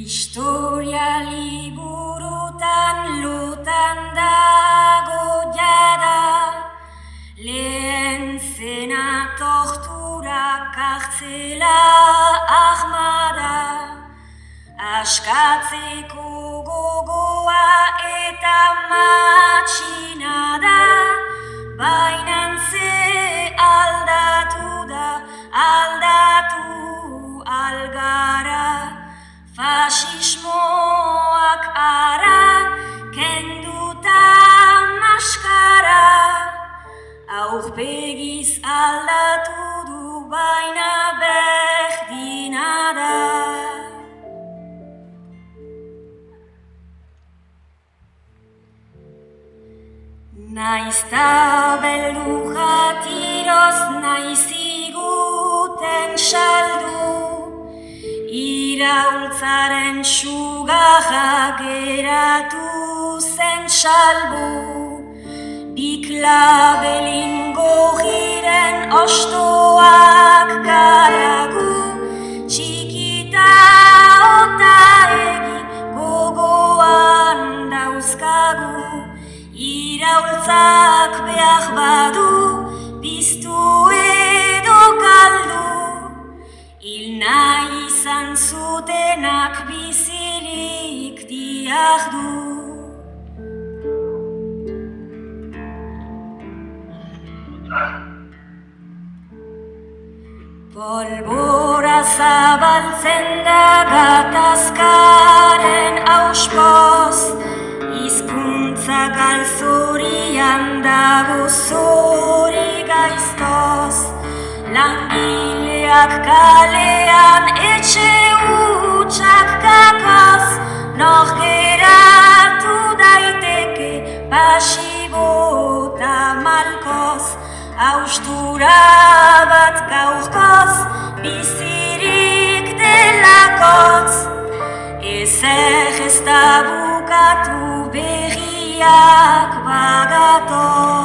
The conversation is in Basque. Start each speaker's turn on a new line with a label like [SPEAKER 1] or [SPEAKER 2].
[SPEAKER 1] Historia liburutan lutan dago jada, lehen zena tortura kartzela ahmada, askatzeko gogoa eta matxinada, bainan ze aldatu da, aldatu algara. Fasismoak ara, kenduta maskara, aurpegiz aldatu du baina berdina da. Naizta beldurra tiroz naiziguten saldu, iraultzaren sugarra geratu zen salbu, biklabelin gorriren ostoak garagu, txikita ota egi gogoan dauzkagu, iraultzak behar badu, biztu edo galdu, hil nahi izan zutenak bizirik diardu. Polbora zabaltzen da gatazkaren auspoz, hizkuntza galzorian dago zori gaiztoz, langileak kalean etxe hutsak kakoz, nor geratu daiteke pasibota malkoz, haustura bat gaurkoz, bizirik delakotz, ezer ez da bukatu berriak bagatoz.